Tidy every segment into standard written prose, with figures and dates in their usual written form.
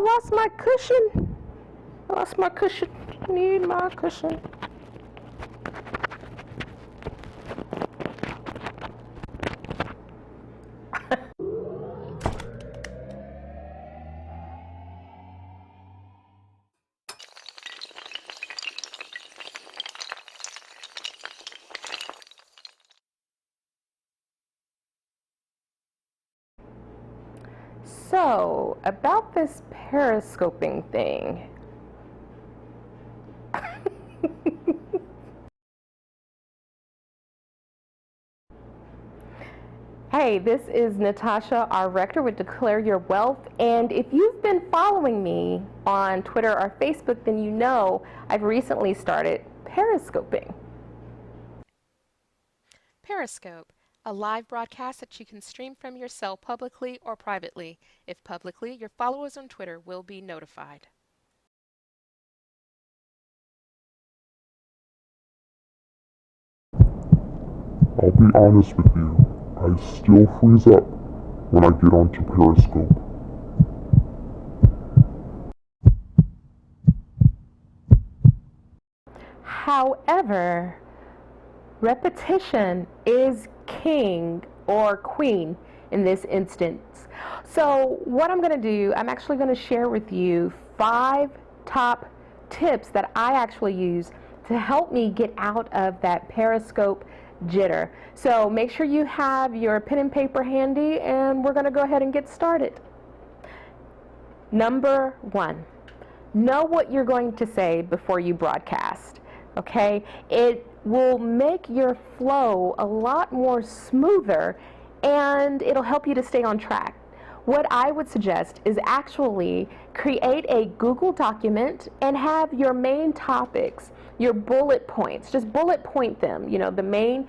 lost my cushion. I lost my cushion. Need my cushion. So, about this periscoping thing. Hey, this is Natasha, our rector with Declare Your Wealth, and if you've been following me on Twitter or Facebook, then you know I've recently started periscoping. Periscope, a live broadcast that you can stream from your cell publicly or privately. If publicly, your followers on Twitter will be notified. I'll be honest with you, I still freeze up when I get onto Periscope. However, repetition is king or queen in this instance. So what I'm going to do, I'm actually going to share with you 5 top tips that I actually use to help me get out of that Periscope jitter. So make sure you have your pen and paper handy, and we're going to go ahead and get started. Number 1, know what you're going to say before you broadcast. Okay, it will make your flow a lot more smoother, and it'll help you to stay on track. What I would suggest is actually create a Google document and have your main topics, your bullet points, just bullet point them, you know, the main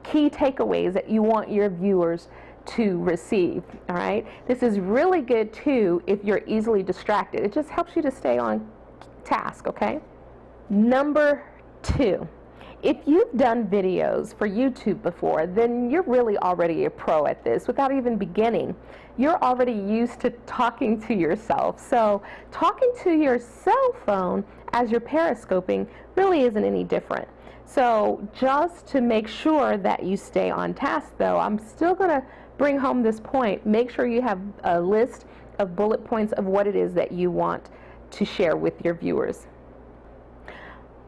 key takeaways that you want your viewers to receive. All right, this is really good too if you're easily distracted. It just helps you to stay on task. Okay, number 2, if you've done videos for YouTube before, then you're really already a pro at this without even beginning. You're already used to talking to yourself. So talking to your cell phone as you're periscoping really isn't any different. So just to make sure that you stay on task though, I'm still going to bring home this point. Make sure you have a list of bullet points of what it is that you want to share with your viewers.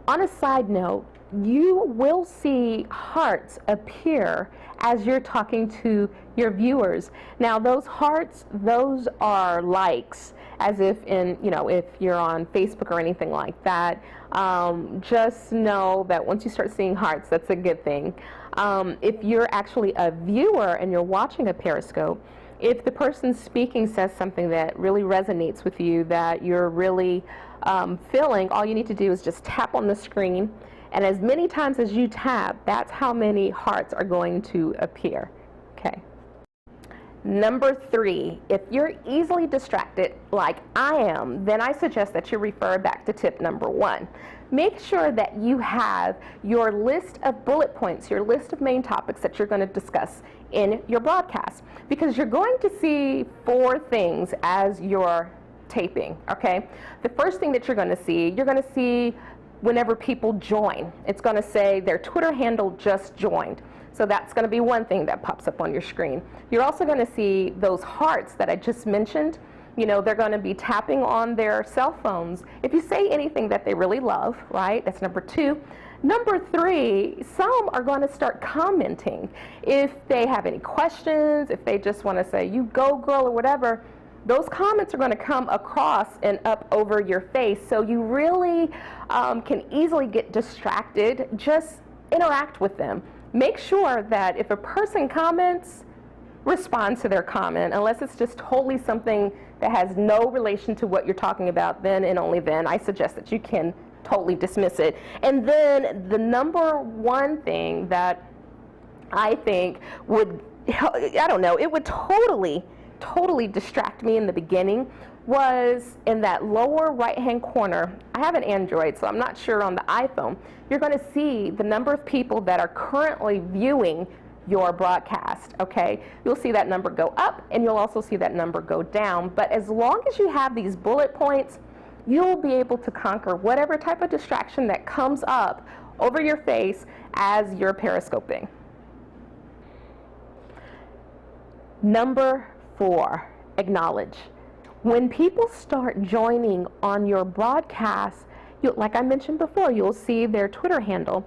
On a side note, you will see hearts appear as you're talking to your viewers. Now those hearts, those are likes, as if in, you know, if you're on Facebook or anything like that. Just know that once you start seeing hearts, that's a good thing. If you're actually a viewer and you're watching a Periscope, if the person speaking says something that really resonates with you, that you're really feeling, all you need to do is just tap on the screen, and as many times as you tap, that's how many hearts are going to appear. Okay. Number 3, if you're easily distracted like I am, then I suggest that you refer back to tip number 1. Make sure that you have your list of bullet points, your list of main topics that you're going to discuss in your broadcast, because you're going to see 4 things as you're taping. Okay, the first thing that you're going to see whenever people join, it's going to say their Twitter handle just joined. So that's going to be one thing that pops up on your screen. You're also going to see those hearts that I just mentioned. You know, they're going to be tapping on their cell phones if you say anything that they really love, right? That's number 2. Number 3, some are going to start commenting. If they have any questions, if they just want to say, you go girl or whatever, those comments are going to come across and up over your face. So you really can easily get distracted. Just interact with them. Make sure that if a person comments, respond to their comment, unless it's just totally something that has no relation to what you're talking about. Then and only then I suggest that you can totally dismiss it. And then the number 1 thing that I think would, I don't know, it would totally distract me in the beginning was in that lower right hand corner. I have an Android, so I'm not sure on the iPhone. You're going to see the number of people that are currently viewing your broadcast, okay? You'll see that number go up and you'll also see that number go down. But as long as you have these bullet points, you'll be able to conquer whatever type of distraction that comes up over your face as you're periscoping. Number 4, acknowledge. When people start joining on your broadcast, like I mentioned before, you'll see their Twitter handle.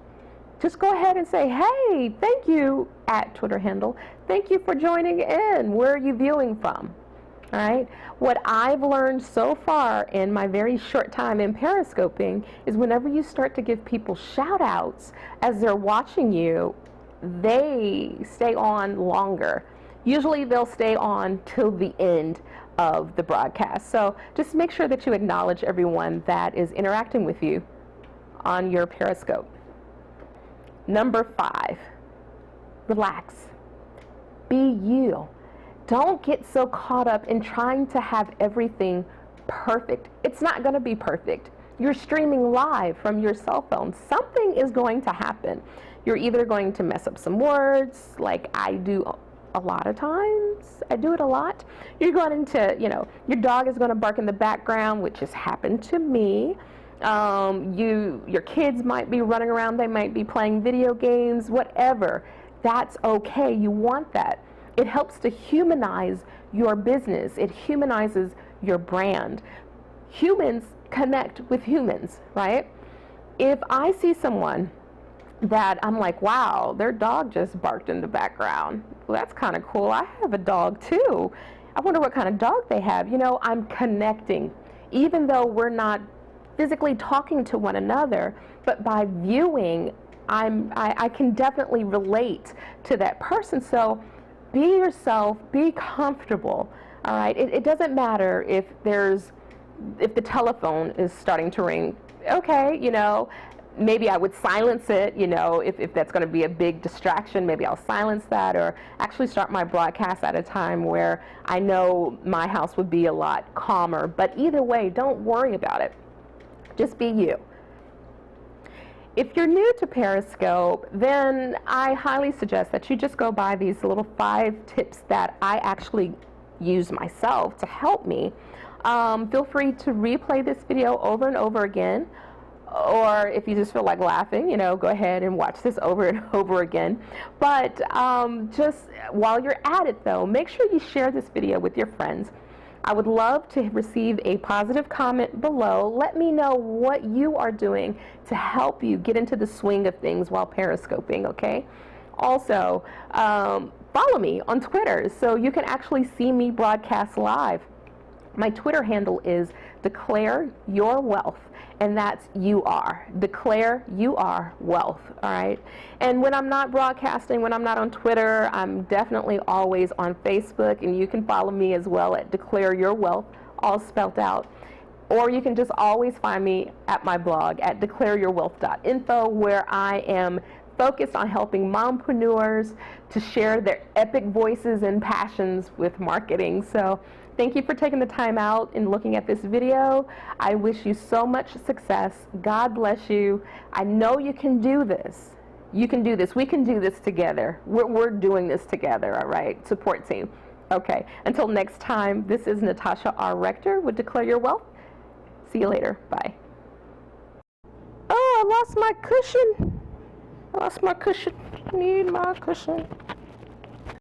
Just go ahead and say, hey, thank you, at Twitter handle. Thank you for joining in. Where are you viewing from? All right. What I've learned so far in my very short time in periscoping is whenever you start to give people shout outs as they're watching you, they stay on longer. Usually they'll stay on till the end of the broadcast. So just make sure that you acknowledge everyone that is interacting with you on your Periscope. Number 5, relax. Be you. Don't get so caught up in trying to have everything perfect. It's not going to be perfect. You're streaming live from your cell phone. Something is going to happen. You're either going to mess up some words, like I do a lot of times. I do it a lot. You're going to, your dog is going to bark in the background, which has happened to me. Your kids might be running around. They might be playing video games, whatever. That's okay. You want that. It helps to humanize your business. It humanizes your brand. Humans connect with humans, right? If I see someone that I'm like, wow, their dog just barked in the background. Well, that's kind of cool. I have a dog too. I wonder what kind of dog they have. I'm connecting. Even though we're not physically talking to one another, but by viewing, I can definitely relate to that person. So be yourself, be comfortable, all right? It doesn't matter if the telephone is starting to ring. Okay, maybe I would silence it, if that's going to be a big distraction, maybe I'll silence that, or actually start my broadcast at a time where I know my house would be a lot calmer. But either way, don't worry about it. Just be you. If you're new to Periscope, then I highly suggest that you just go by these little 5 tips that I actually use myself to help me. Feel free to replay this video over and over again. Or if you just feel like laughing, go ahead and watch this over and over again. But just while you're at it, though, make sure you share this video with your friends. I would love to receive a positive comment below. Let me know what you are doing to help you get into the swing of things while periscoping, okay? Also, follow me on Twitter so you can actually see me broadcast live. My Twitter handle is Declare Your Wealth, and that's Youre. Declare Youre Wealth, all right? And when I'm not broadcasting, when I'm not on Twitter, I'm definitely always on Facebook, and you can follow me as well at Declare Your Wealth, all spelled out. Or you can just always find me at my blog at declareyourwealth.info, where I am focused on helping mompreneurs to share their epic voices and passions with marketing. So thank you for taking the time out and looking at this video. I wish you so much success. God bless you. I know you can do this. You can do this. We can do this together. We're doing this together, all right? Support team. Okay, until next time, this is Natasha R. Rector with Declare Your Wealth. See you later. Bye. Oh, I lost my cushion. I need my cushion.